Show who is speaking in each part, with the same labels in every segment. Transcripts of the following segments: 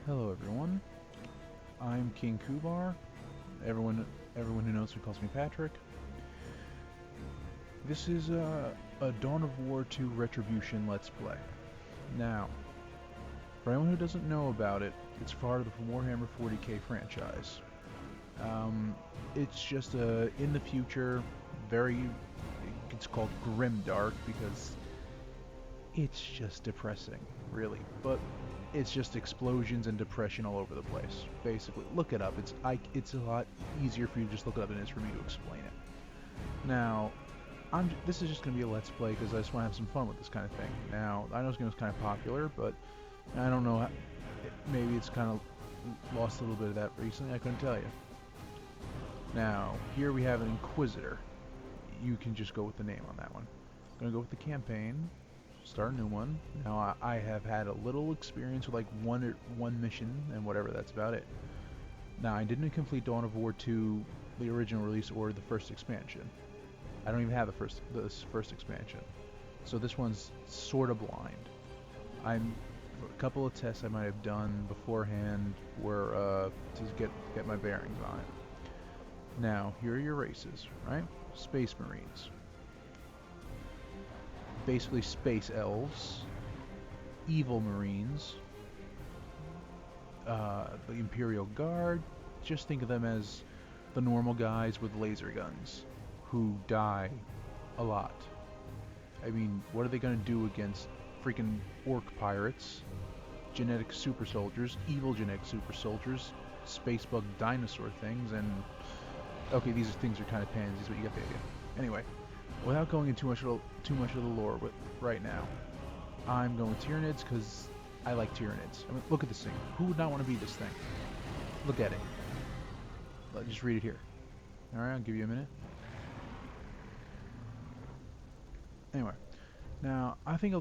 Speaker 1: Hello everyone, I'm King Kubar. Everyone who knows me calls me Patrick. This is a Dawn of War 2 Retribution Let's Play. Now, for anyone who doesn't know about it, it's part of the Warhammer 40k franchise. It's just in the future, it's called grimdark because it's just depressing, really. But it's just explosions and depression all over the place. Basically, look it up. It's a lot easier for you to just look it up than it is for me to explain it. Now, this is just going to be a let's play because I just want to have some fun with this kind of thing. Now, I know this game is kind of popular, but I don't know. Maybe it's kind of lost a little bit of that recently. I couldn't tell you. Now, here we have an Inquisitor. You can just go with the name on that one. I'm going to go with the campaign. Start a new one. Now I have had a little experience with like one mission and whatever. That's about it. Now I didn't complete Dawn of War 2, the original release, or the first expansion. I don't even have this first expansion. So this one's sort of blind. A couple of tests I might have done beforehand were to get my bearings on it. Now here are your races, right? Space Marines. Basically space elves, evil marines, the Imperial Guard. Just think of them as the normal guys with laser guns who die a lot. I mean, what are they going to do against freaking orc pirates, genetic super soldiers, evil genetic super soldiers, space bug dinosaur things, and okay, these things are kind of pansies, but you get the idea. Anyway, without going into too much of the lore right now, I'm going with Tyranids because I like Tyranids. I mean, look at this thing. Who would not want to be this thing? Look at it. Let's just read it here. Alright, I'll give you a minute. Anyway, now I think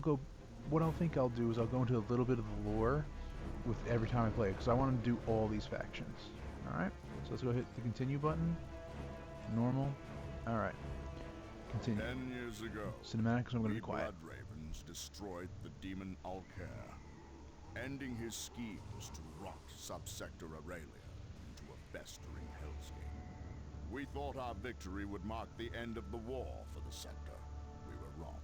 Speaker 1: what I think I'll do is I'll go into a little bit of the lore with every time I play it because I want to do all these factions. Alright, so let's go hit the continue button. Normal. Alright. Continue.
Speaker 2: 10 years ago,
Speaker 1: Cinematic, so I'm going to be quiet.
Speaker 2: Blood Ravens destroyed the demon Alcair, ending his schemes to rot Subsector Aurelia into a festering hellscape. We thought our victory would mark the end of the war for the sector. We were wrong.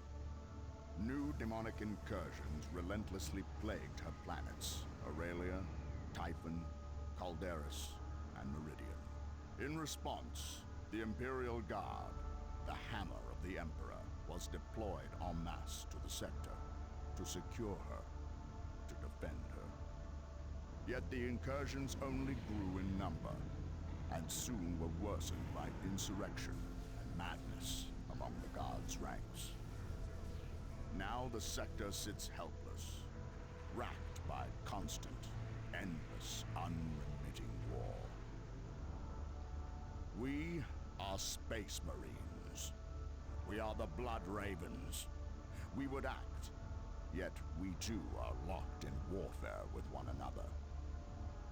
Speaker 2: New demonic incursions relentlessly plagued her planets, Aurelia, Typhon, Calderis, and Meridian. In response, the Imperial Guard, the hammer of the Emperor, was deployed en masse to the sector to secure her, to defend her. Yet the incursions only grew in number, and soon were worsened by insurrection and madness among the Guard's ranks. Now the sector sits helpless, racked by constant, endless, unremitting war. We are Space Marines. We are the Blood Ravens. We would act, yet we too are locked in warfare with one another.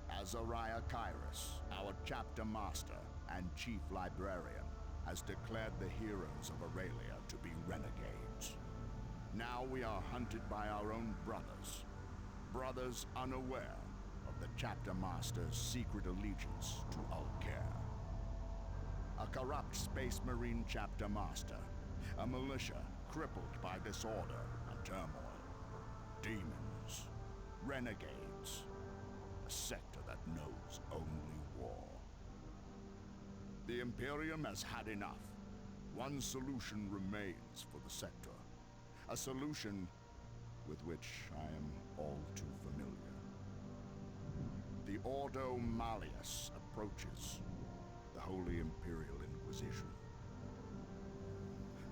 Speaker 2: Azariah Kairos, our chapter master and chief librarian, has declared the heroes of Aurelia to be renegades. Now we are hunted by our own brothers. Brothers unaware of the chapter master's secret allegiance to Alcair. A corrupt Space Marine chapter master, a militia crippled by disorder and turmoil, demons, renegades, a sector that knows only war. The Imperium has had enough. One solution remains for the sector, a solution with which I am all too familiar. The Ordo Malleus approaches the Holy Imperial Inquisition.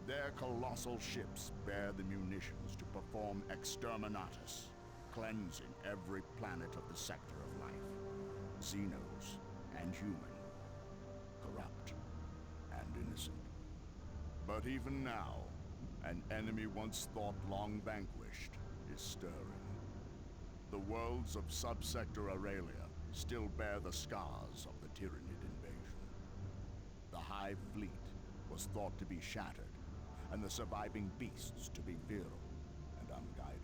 Speaker 2: Their colossal ships bear the munitions to perform exterminatus, cleansing every planet of the sector of life, Xenos and human, corrupt and innocent. But even now, an enemy once thought long vanquished is stirring. The worlds of Subsector Aurelia still bear the scars of the Tyranid invasion. The Hive fleet was thought to be shattered, and the surviving beasts to be feral and unguided.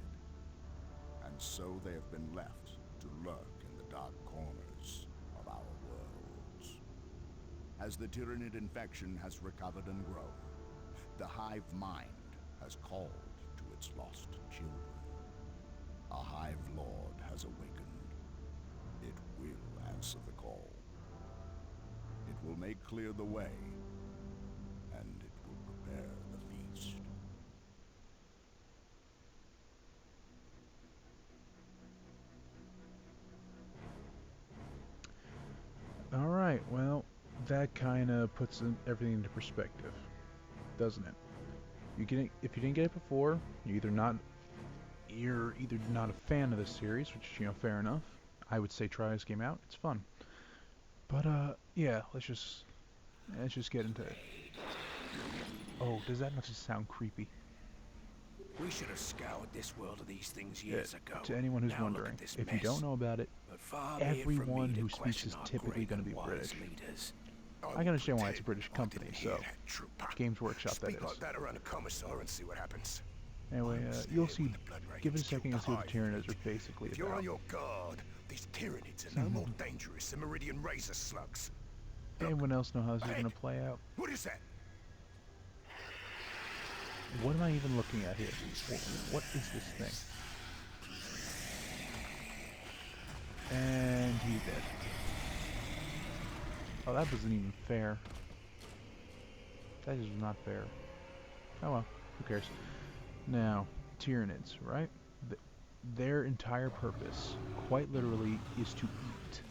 Speaker 2: And so they have been left to lurk in the dark corners of our worlds. As the Tyranid infection has recovered and grown, the hive mind has called to its lost children. A hive lord has awakened. It will answer the call. It will make clear the way, and it will prepare the feast.
Speaker 1: Alright, well, that kind of puts everything into perspective, doesn't it? If you didn't get it before, you're either not a fan of this series, which, you know, fair enough. I would say try this game out. It's fun. But yeah, let's just get into it. Oh, does that not just sound creepy?
Speaker 3: We should have scoured this world of these things years ago.
Speaker 1: To anyone who's
Speaker 3: Now
Speaker 1: wondering,
Speaker 3: look at this
Speaker 1: if you
Speaker 3: mess.
Speaker 1: don't know about it,
Speaker 3: But far be it from
Speaker 1: everyone
Speaker 3: me to
Speaker 1: who speaks
Speaker 3: question
Speaker 1: is
Speaker 3: our
Speaker 1: typically
Speaker 3: great
Speaker 1: going to be
Speaker 3: and wise
Speaker 1: British.
Speaker 3: leaders.
Speaker 1: I can understand why it's a British company, so Games Workshop, that
Speaker 3: Speak
Speaker 1: is.
Speaker 3: like that around the commissar and see what happens.
Speaker 1: Anyway, you'll see. Give it a second, you'll see what the Tyranids are basically
Speaker 3: If you're
Speaker 1: about.
Speaker 3: on your guard, these Tyranids are no more dangerous than Meridian razor slugs.
Speaker 1: Anyone else know how this is going to play out?
Speaker 3: What is that?
Speaker 1: What am I even looking at here? What is this thing? And he's dead. Oh, that wasn't even fair. That is not fair. Oh well, who cares? Now, Tyranids, right? Their entire purpose, quite literally, is to eat.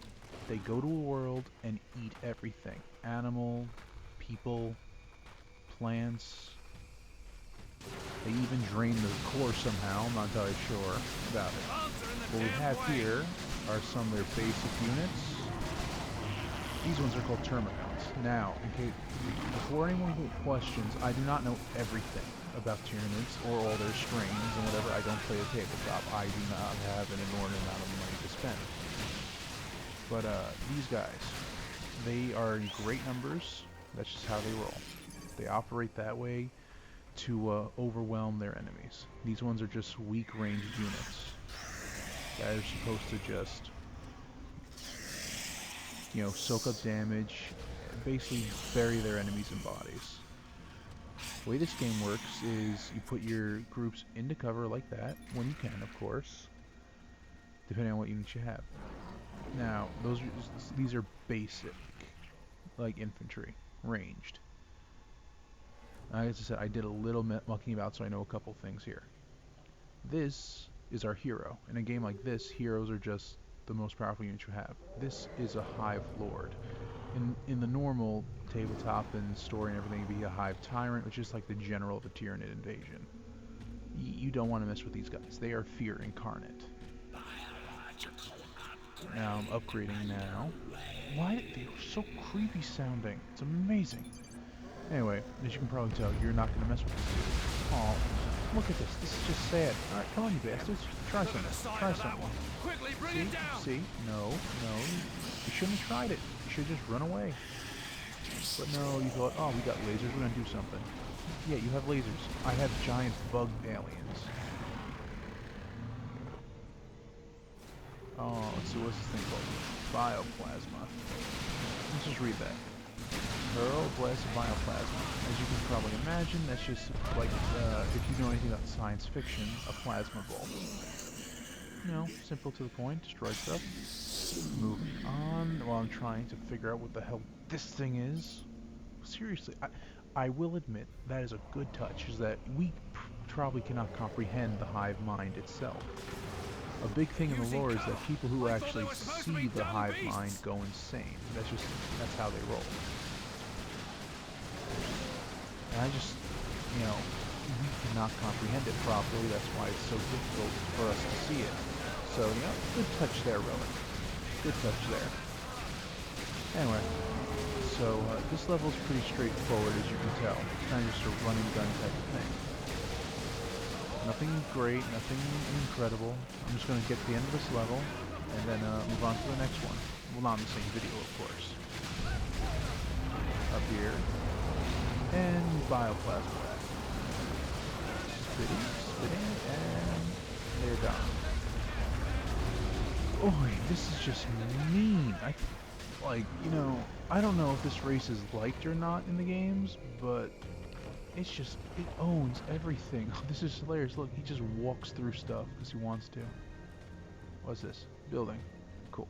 Speaker 1: They go to a world and eat everything. Animal, people, plants. They even drain the core somehow, I'm not entirely sure about it. What we have here are some of their basic units. These ones are called Termagants. Now, before anyone questions, I do not know everything about Tyranids or all their strains and whatever. I don't play the tabletop. I do not have an inordinate amount of money to spend. But these guys, they are in great numbers. That's just how they roll. They operate that way to overwhelm their enemies. These ones are just weak ranged units that are supposed to just, you know, soak up damage, basically bury their enemies in bodies. The way this game works is you put your groups into cover like that, when you can, of course, depending on what units you have. Now, these are basic, like infantry, ranged. As I said, I did a little mucking about, so I know a couple things here. This is our hero. In a game like this, heroes are just the most powerful units you have. This is a Hive Lord. In the normal tabletop and story and everything, it'd be a Hive Tyrant, which is like the general of a Tyranid invasion. You don't want to mess with these guys. They are fear incarnate. Now I'm upgrading now. Why? They're so creepy sounding. It's amazing. Anyway, as you can probably tell, you're not going to mess with this dude. Oh, look at this. This is just sad. Alright, come on, you bastards. Try something. Try something.
Speaker 3: Quickly, bring it down.
Speaker 1: See? No. You shouldn't have tried it. You should have just run away. But no, you thought, oh, we got lasers. We're going to do something. Yeah, you have lasers. I have giant bug aliens. Oh, let's see, what's this thing called? Bioplasma. Let's just read that. Hurl blast bioplasma. As you can probably imagine, that's just like, if you know anything about science fiction, a plasma ball. You know, simple to the point, destroy stuff. Moving on while I'm trying to figure out what the hell this thing is. Seriously, I will admit that is a good touch, is that we probably cannot comprehend the hive mind itself. A big thing in the lore is that people who actually see the hive mind go insane. That's how they roll. And I just, you know, we cannot comprehend it properly. That's why it's so difficult for us to see it. So, you know, good touch there, Rowan. Good touch there. Anyway, so this level is pretty straightforward, as you can tell. It's kind of just a run and gun type of thing. Nothing great, nothing incredible. I'm just going to get to the end of this level, and then move on to the next one. Well, not in the same video, of course. Up here. And bioplasma back. Spitting, and they're done. Oh, this is just mean. Like, you know, I don't know if this race is liked or not in the games, but it's just, it owns everything. This is hilarious. Look, he just walks through stuff because he wants to. What's this? Building. Cool.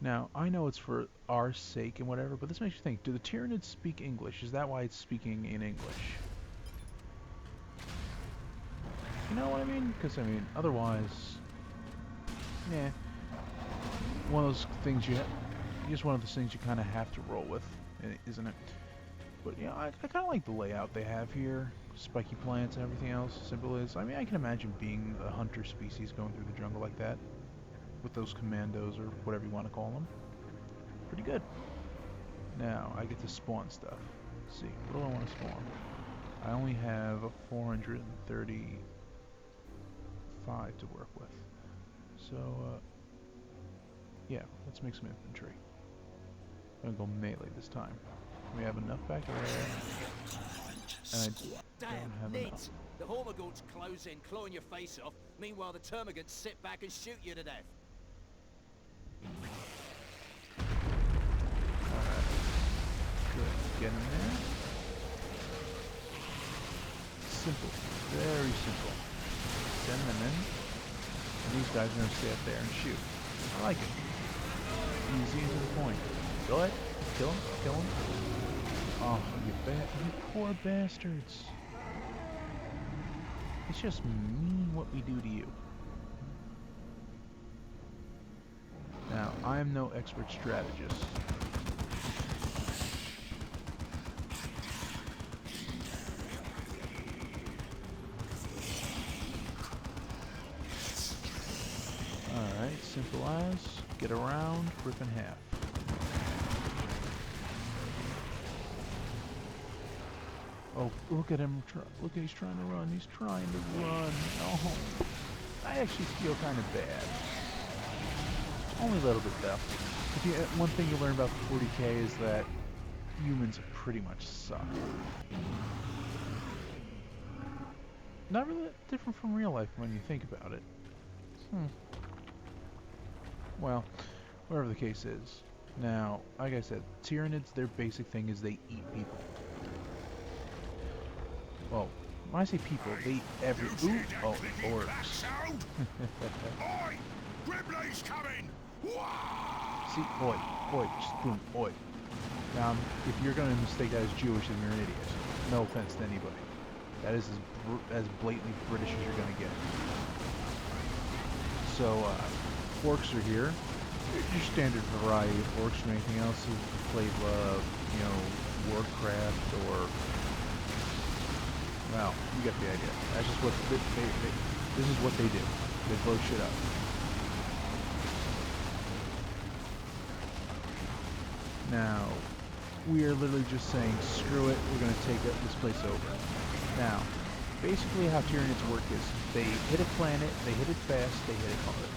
Speaker 1: Now, I know it's for our sake and whatever, but this makes you think, do the Tyranids speak English? Is that why it's speaking in English? You know what I mean? Because, I mean, otherwise, yeah. One of those things just one of those things you kind of have to roll with, isn't it? But, yeah, I kind of like the layout they have here. Spiky plants and everything else, simple as. I mean, I can imagine being a hunter species going through the jungle like that. With those commandos or whatever you want to call them. Pretty good. Now, I get to spawn stuff. Let's see, what do I want to spawn? I only have a 435 to work with. So, yeah, let's make some infantry. I'm going to go melee this time. We have enough back there. And I don't have enough.
Speaker 4: The Hormagaunts close in, clawing your face off. Meanwhile, the Termagants sit back and shoot you to death.
Speaker 1: Alright. Good. Get in there. Simple. Very simple. Send them in. And these guys are going to stay up there and shoot. I like it. Easy and to the point. Go ahead. Kill him. Kill him. Oh, you poor bastards. It's just mean what we do to you. Now, I am no expert strategist. Alright, simple as, get around, rip in half. Oh, look at him, look, he's trying to run, he's trying to run. Oh, I actually feel kind of bad. Only a little bit though. One thing you learn about the 40k is that humans pretty much suck. Not really different from real life when you think about it. Well, whatever the case is. Now, like I said, Tyranids, their basic thing is they eat people. Well, when I say people, they eat every... Ooh, oh, orcs.
Speaker 3: Oi! Gribley's coming!
Speaker 1: See, oi, just boom, oi. Now, if you're going to mistake that as Jewish, then you're an idiot. No offense to anybody. That is as blatantly British as you're going to get. So, orcs are here. Your standard variety of orcs from anything else who played, you know, Warcraft or... Well, you get the idea. That's just what this is what they do. They blow shit up. Now, we are literally just saying, screw it, we're going to take this place over. Now, basically how Tyranids work is, they hit a planet, they hit it fast, they hit it hard.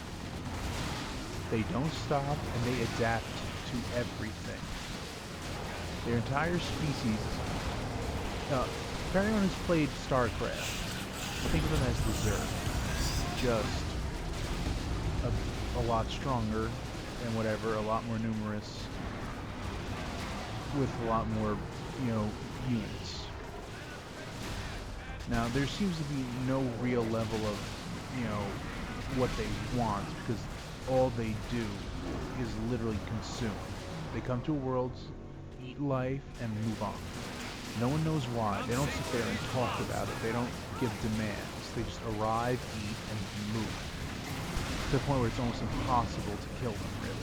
Speaker 1: They don't stop, and they adapt to everything. Their entire species... if anyone who's played StarCraft, think of them as the Zerg. Just a lot stronger and whatever, a lot more numerous, with a lot more, you know, units. Now, there seems to be no real level of, you know, what they want, because all they do is literally consume. They come to a world, eat life, and move on. No one knows why. They don't sit there and talk about it. They don't give demands. They just arrive, eat, and move. To the point where it's almost impossible to kill them, really.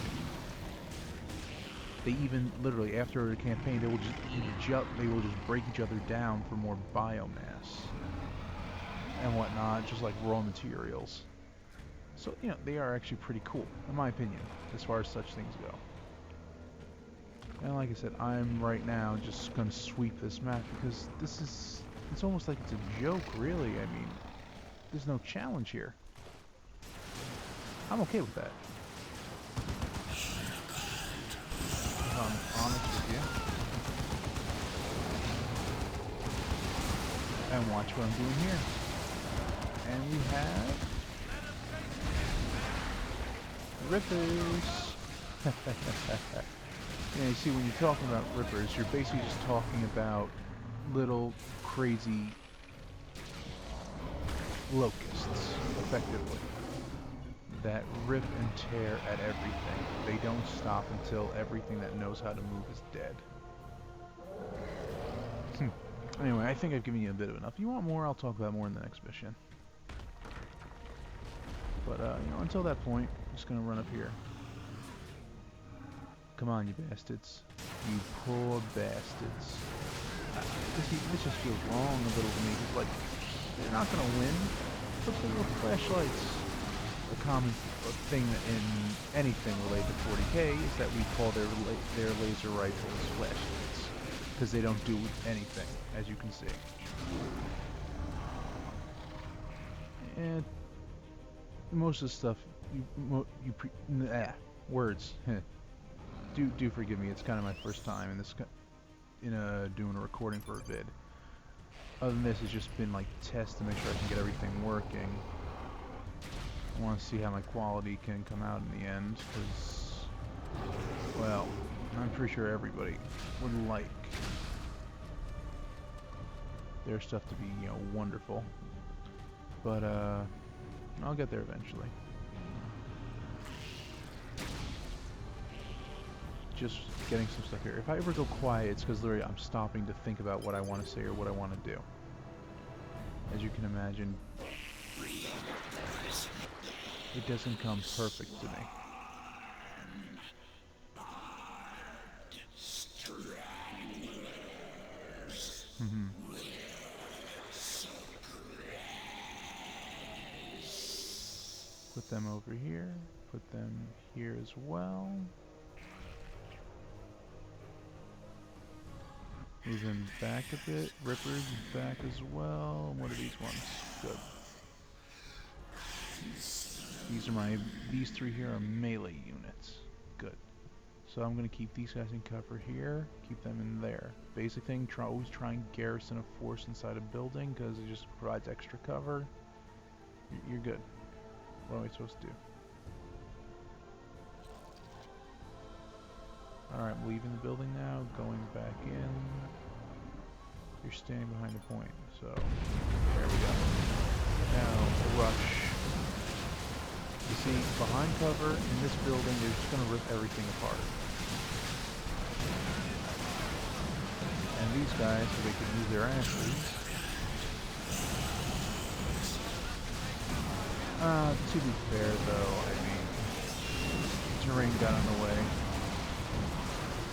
Speaker 1: They even, literally, after a campaign, they will just eat each other. They will just break each other down for more biomass and whatnot, just like raw materials. So, you know, they are actually pretty cool, in my opinion, as far as such things go. And like I said, I'm right now just going to sweep this map because this is, it's almost like it's a joke, really. I mean, there's no challenge here. I'm okay with that. If I'm honest with you. And watch what I'm doing here. And we have Rippers. Yeah, you see, when you're talking about Rippers, you're basically just talking about little crazy locusts, effectively, that rip and tear at everything. They don't stop until everything that knows how to move is dead. Anyway, I think I've given you a bit of enough. If you want more, I'll talk about more in the next mission. But, you know, until that point, I'm just gonna run up here. Come on, you bastards. You poor bastards. This just feels wrong a little to me. It's like, they're not gonna win. Look at the little flashlights. The common thing in anything related to 40k is that we call their laser rifles flashlights. Because they don't do anything, as you can see. And most of the stuff, words. do forgive me. It's kind of my first time in this, doing a recording for a vid. Other than this, it's just been like test to make sure I can get everything working. I want to see how my quality can come out in the end, because, well, I'm pretty sure everybody would like their stuff to be, you know, wonderful. But, I'll get there eventually. Just getting some stuff here. If I ever go quiet, it's because literally I'm stopping to think about what I want to say or what I want to do. As you can imagine, it doesn't come perfect to me. Put them over here. Put them here as well. Move them back a bit. Rippers back as well. What are these ones? Good. These three here are melee units. Good. So I'm going to keep these guys in cover here. Keep them in there. Basic thing, always try and garrison a force inside a building because it just provides extra cover. You're good. What am I supposed to do? Alright, I'm leaving the building now, going back in. You're standing behind the point, so there we go. Now, rush. You see, behind cover in this building, they're just going to rip everything apart. And these guys, so they can use their asses. To be fair, though, I mean, terrain got in the way.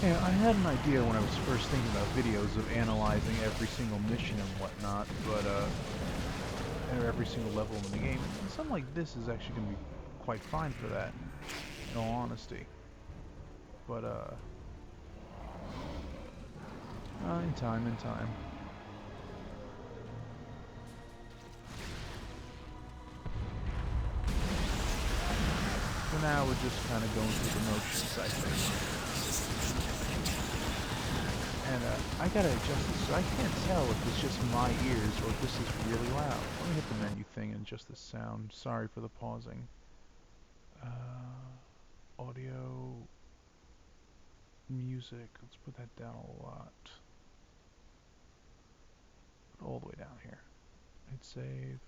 Speaker 1: Yeah, I had an idea when I was first thinking about videos of analyzing every single mission and whatnot, but, or every single level in the game. And something like this is actually going to be quite fine for that, in all honesty. But, in time. For now, we're just kind of going through the motions, I think. And I gotta adjust this, so I can't tell if it's just my ears or if this is really loud. Let me hit the menu thing and adjust the sound. Sorry for the pausing. Audio, music. Let's put that down a lot. Put it all the way down here. Hit save.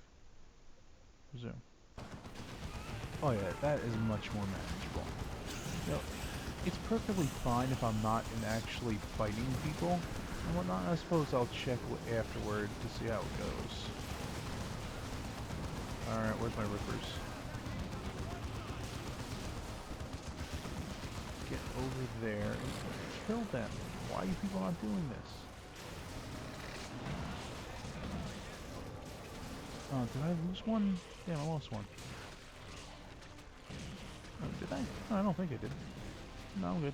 Speaker 1: Resume. Oh yeah, that is much more manageable. You know, it's perfectly fine if I'm not in actually fighting people and whatnot. I suppose I'll check afterward to see how it goes. Alright, where's my rippers? Get over there and kill them. Why are you people not doing this? Oh, did I lose one? Damn, I lost one. Oh, did I? No, I don't think I did. No, I'm good.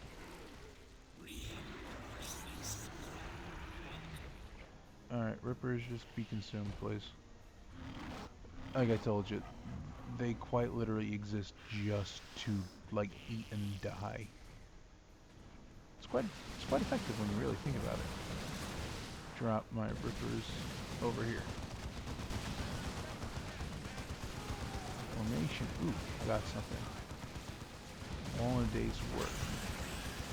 Speaker 1: Alright, rippers, just be consumed, please. Like I told you, they quite literally exist just to, like, eat and die. It's quite effective when you really think about it. Drop my rippers. over here. Formation. Ooh, got something. All in a day's work.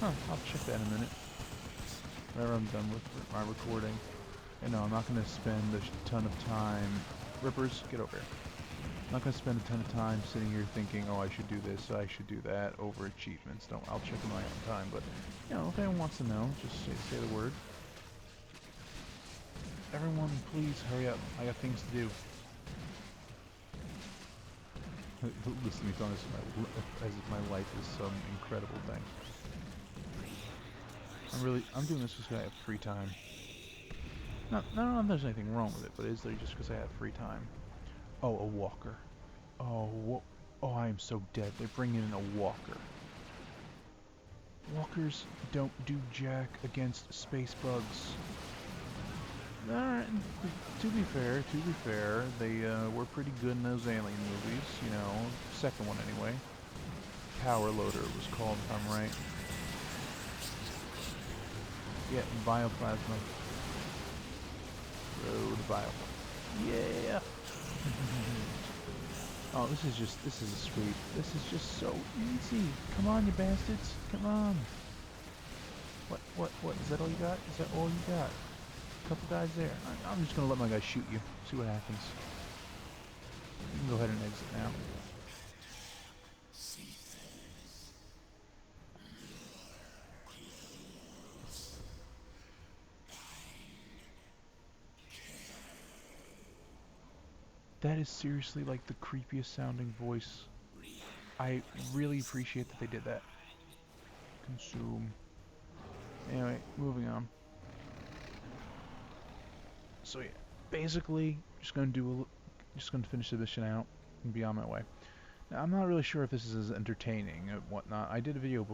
Speaker 1: Huh, I'll check that in a minute. Whenever I'm done with my recording. And no, I'm not going to spend a ton of time... Rippers, get over here. I'm not going to spend a ton of time sitting here thinking, oh, I should do this, I should do that, over achievements. Don't, I'll check in my own time, but, you know, if anyone wants to know, just say the word. Everyone, please hurry up. I got things to do. Listen to me talking as if my life is some incredible thing. I'm doing this because I have free time. Not if there's anything wrong with it, but is there just because I have free time? Oh, a walker. Oh, I am so dead. They're bringing in a walker. Walkers don't do jack against space bugs. Alright, to be fair, they were pretty good in those alien movies, you know, second one anyway. Power Loader was called, if I'm right. Yeah, bioplasma. Road bioplasma. Yeah! Oh, this is sweet. This is just so easy. Come on, you bastards. Come on. What? Is that all you got? Is that all you got? Couple guys there. I'm just gonna let my guy shoot you. See what happens. You can go ahead and exit now. That is seriously like the creepiest sounding voice. I really appreciate that they did that. Consume. Anyway, moving on. So yeah, basically, just gonna finish the mission out and be on my way. Now, I'm not really sure if this is as entertaining and whatnot. I did a video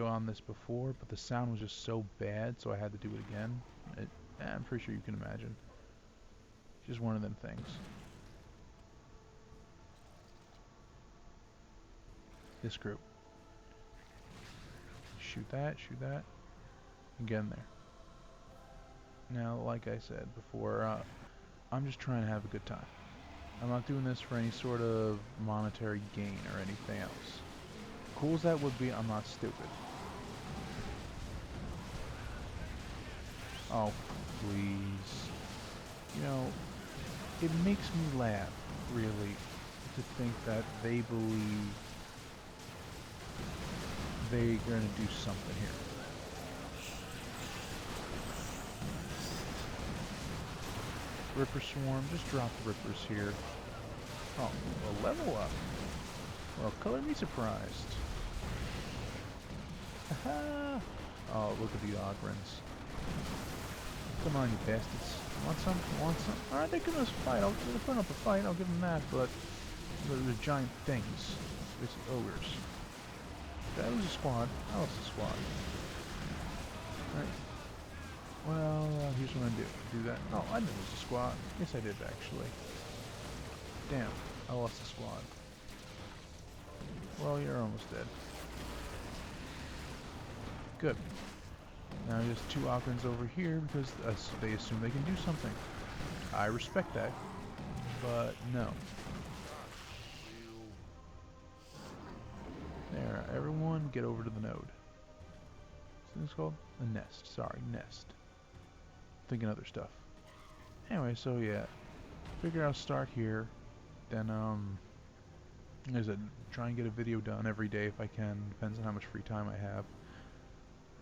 Speaker 1: on this before, but the sound was just so bad, so I had to do it again. I'm pretty sure you can imagine. Just one of them things. This group. Shoot that, and get in there. Now, like I said before, I'm just trying to have a good time. I'm not doing this for any sort of monetary gain or anything else. Cool as that would be, I'm not stupid. Oh, please. You know, it makes me laugh, really, to think that they believe they're going to do something here. Ripper Swarm, just drop the Rippers here. Oh, a level up. Well, color me surprised. Haha! Oh, look at the Ogrins. Come on, you bastards. Want some? Want some? Alright, they're gonna fight. They're putting up a fight, I'll give them that, but they're giant things. It's ogres. Did I lose a squad? I lost a squad. Alright. Well, here's what I'm gonna do that. Oh, I didn't lose a squad. Yes, I did, actually. Damn, I lost a squad. Well, you're almost dead. Good. Now there's two Ogrins over here because they assume they can do something. I respect that, but no. There, everyone get over to the node. What's this called? A nest. Sorry, nest. Thinking other stuff. Anyway, so yeah, figure I'll start here. Then as I said, try and get a video done every day if I can. Depends on how much free time I have.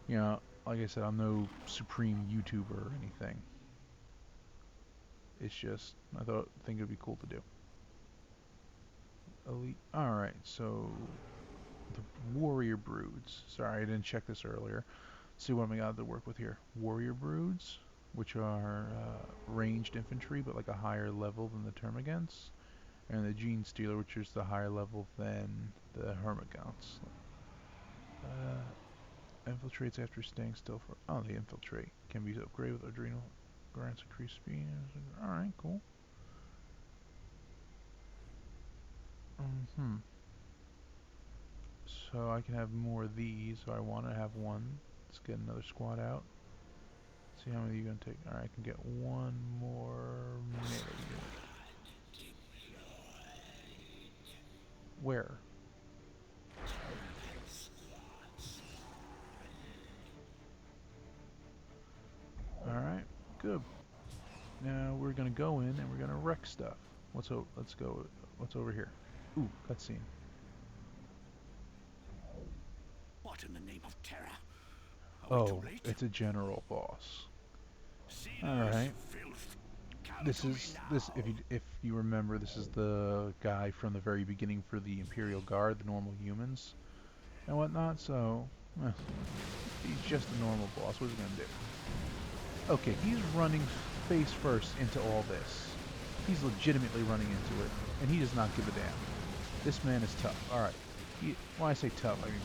Speaker 1: You know, like I said, I'm no supreme YouTuber or anything. It's just I think it'd be cool to do. Elite. All right, so the warrior broods. Sorry, I didn't check this earlier. Let's see what I got to work with here. Warrior broods, which are ranged infantry, but like a higher level than the termagants, and the gene stealer, which is the higher level than the hermagants. Infiltrates after staying still for... Oh, they infiltrate. Can be upgraded with adrenal. Grants increased speed. Alright, cool. So I can have more of these, so I want to have one. Let's get another squad out. See how many you gonna take. Alright, I can get one more melee unit. Where? Alright, good. Now we're gonna go in and we're gonna wreck stuff. Let's go. What's over here? Ooh, cutscene.
Speaker 3: What in the name of terror? Are we too
Speaker 1: Oh,
Speaker 3: late?
Speaker 1: it's a general boss.
Speaker 3: Sinners,
Speaker 1: Alright.
Speaker 3: filth. Come
Speaker 1: This
Speaker 3: to me
Speaker 1: is this
Speaker 3: now.
Speaker 1: if you remember, this is the guy from the very beginning for the Imperial Guard, the normal humans and whatnot, so he's just a normal boss. What's he gonna do? Okay, he's running face first into all this. He's legitimately running into it, and he does not give a damn. This man is tough. Alright. When I say tough, I mean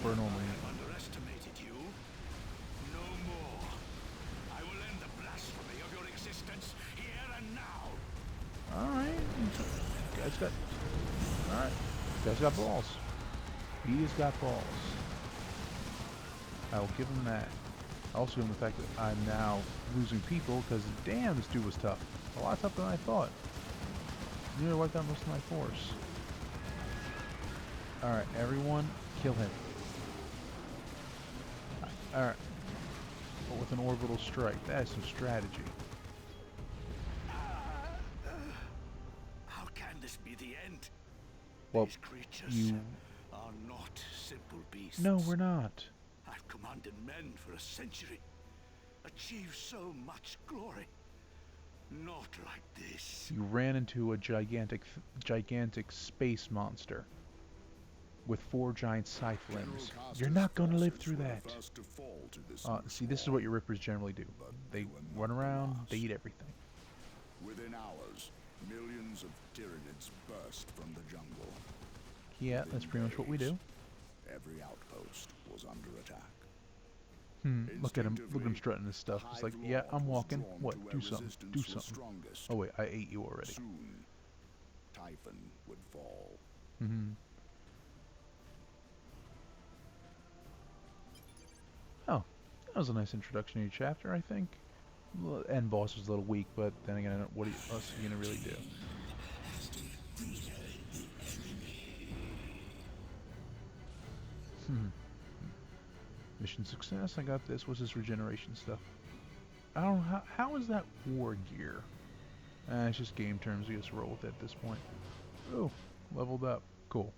Speaker 1: for a normal human.
Speaker 3: Underestimated you. No more. I will end the blasphemy of your existence here and now.
Speaker 1: Alright. Guy's got... Alright. Guy's got balls. He has got balls. I will give him that. I also give him the fact that I'm now losing people, because damn, this dude was tough. A lot tougher than I thought. Nearly wiped out most of my force. Alright, everyone, kill him. Alright. But with an orbital strike. That is some strategy.
Speaker 3: How can this be the end?
Speaker 1: Well,
Speaker 3: These creatures
Speaker 1: you...
Speaker 3: are not simple beasts.
Speaker 1: No, we're not.
Speaker 3: I've commanded men for a century. Achieved so much glory. Not like this.
Speaker 1: You ran into a gigantic space monster with 4 giant scythe limbs. You're not going to live through that. See, this is what your rippers generally do. They run around, they eat everything.
Speaker 2: Within hours, millions of Tyranids burst from the jungle.
Speaker 1: Yeah, that's pretty much what we do.
Speaker 2: Every outpost was under attack.
Speaker 1: Look at him strutting his stuff. It's like, yeah, I'm walking. What? Do something. Do something. Oh wait, I ate you already.
Speaker 2: Soon, Typhon would fall.
Speaker 1: Oh, that was a nice introduction to your chapter, I think. End boss was a little weak, but then again, what else are you gonna really do? Mission success. I got this. What's this regeneration stuff? I don't know. How is that war gear? It's just game terms. We just roll with it at this point. Oh, leveled up. Cool.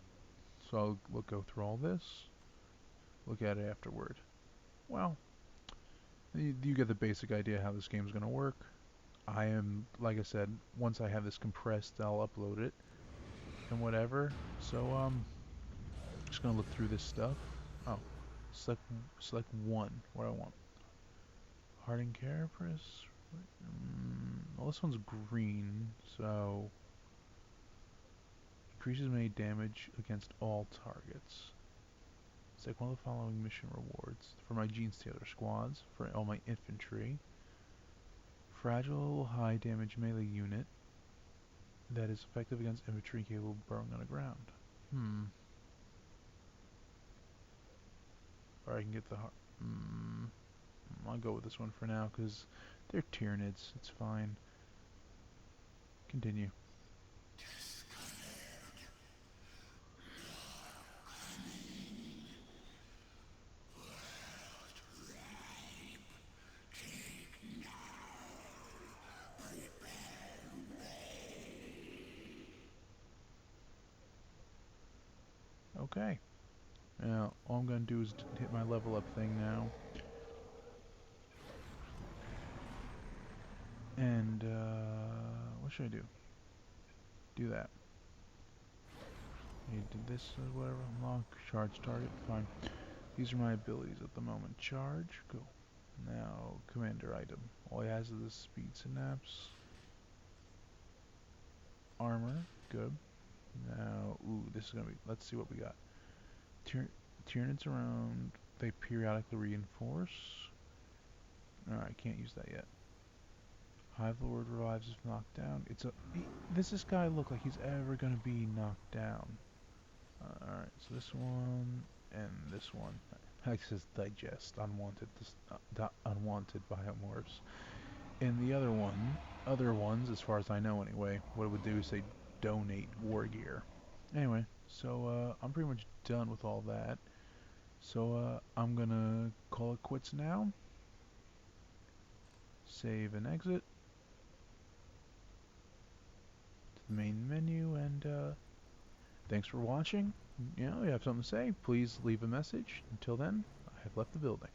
Speaker 1: So I'll go through all this. Look at it afterward. Well, you get the basic idea how this game's going to work. I am, like I said, once I have this compressed, I'll upload it and whatever. So, just going to look through this stuff. Oh, select one. What do I want? Hardened Carapace. Well, this one's green, so increases melee damage against all targets. Select one of the following mission rewards for my Gene Stealer squads, for all my infantry. Fragile high damage melee unit that is effective against infantry capable of burrowing underground. Or I can get the I'll go with this one for now because they're Tyranids. It's fine. Continue. Okay. Now, all I'm going to do is hit my level up thing now. And, what should I do? Do that. You did this or whatever. Unlock, charge target, fine. These are my abilities at the moment. Charge, go. Now, commander item. All he has is the speed synapse. Armor, good. Now, ooh, this is going to be, let's see what we got. Tyranids around, they periodically reinforce. Alright, can't use that yet. Hive Lord revives if knocked down. Does this guy look like he's ever gonna be knocked down? Alright, so this one and this one. It says digest unwanted unwanted biomorphs. And the other ones, as far as I know anyway, what it would do is say donate war gear. Anyway, so I'm pretty much done with all that. So I'm gonna call it quits now. Save and exit to the main menu, and thanks for watching. You know, you have something to say, please leave a message. Until then, I have left the building.